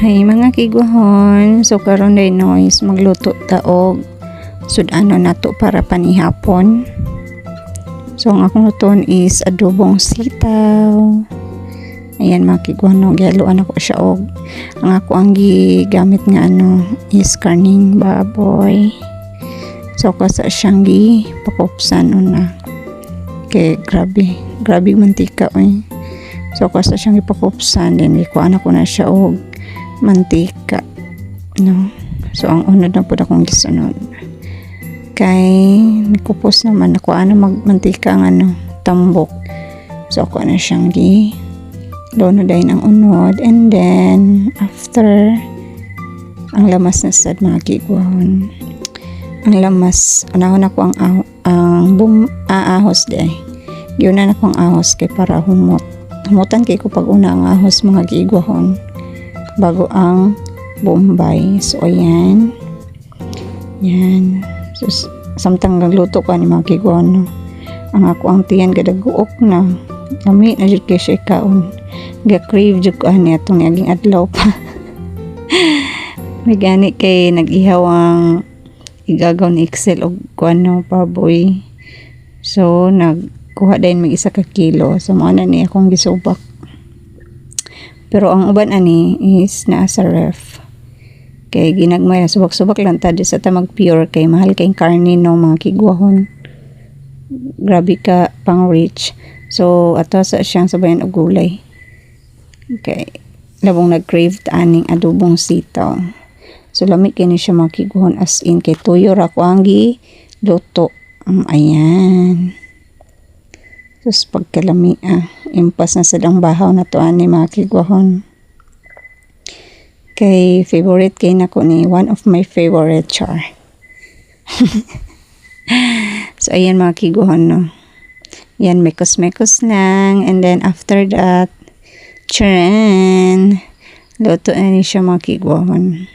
Hay mga kigwahon, so karon day noise magluto taog sudano nato para panihapon. So ang akong luton is adobong sitaw. Ayan mga kigwahon, gihaluan ako siya og ang ako ang gigamit nga is karning baboy. So kasa siyang gipakupsan una. Kay grabe mantika oy. So kasa siyang ipakupsan din ikuan ako na siya og mantika, no? So ang unod na po akong gisunod kay nikupos naman ako magmantika ang tambok. So ako na siyang lonodayin ang unod, and then after ang lamas na sad mga kigwahon, ang lamas unahon ako ang ahos day yun na ako ang ahos kay para humutan kay ko pag una ang ahos mga kigwahon bago ang Bombay. So ayan so samtang nagluto ka ni mga kigwahon, no? Ang ako ang tiyan gadaguok na lami na jud kay siya kaon, ga-crave jud ko ani atong naging adlaw pa. May gani kay nag-ihaw ang igagaw ni Excel og kuano paboy. So nagkuha din mag 1 kilo. So mo na ni akong gisubak. Pero ang uban ani is naa sa ref. Kay ginagmay na subak-subak lang ta sa tamag pure kay mahal kay karne no mga kigwahon. Grabe ka pang rich. So ato sa siyang sabayan og gulay. Okay. Labong nag-crave aning adobong sitaw. So lamig kini siya mga kigwahon as in kay tuyo ra ko ang giluto. Ayan. Tapos pagkalami impas na silang bahaw na to ani mga kigwahon. Kay favorite kay nako ni one of my favorite char. So ayan mga kigwahon, no. Yan mekos-mekos lang, and then after that charan luto na ni siya mga kigwahon.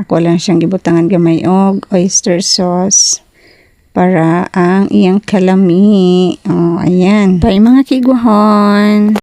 Ako lang siyang gibutangan gamay og oyster sauce para ang iyang kalami. Oh, ayan. Bye mga kigwahon.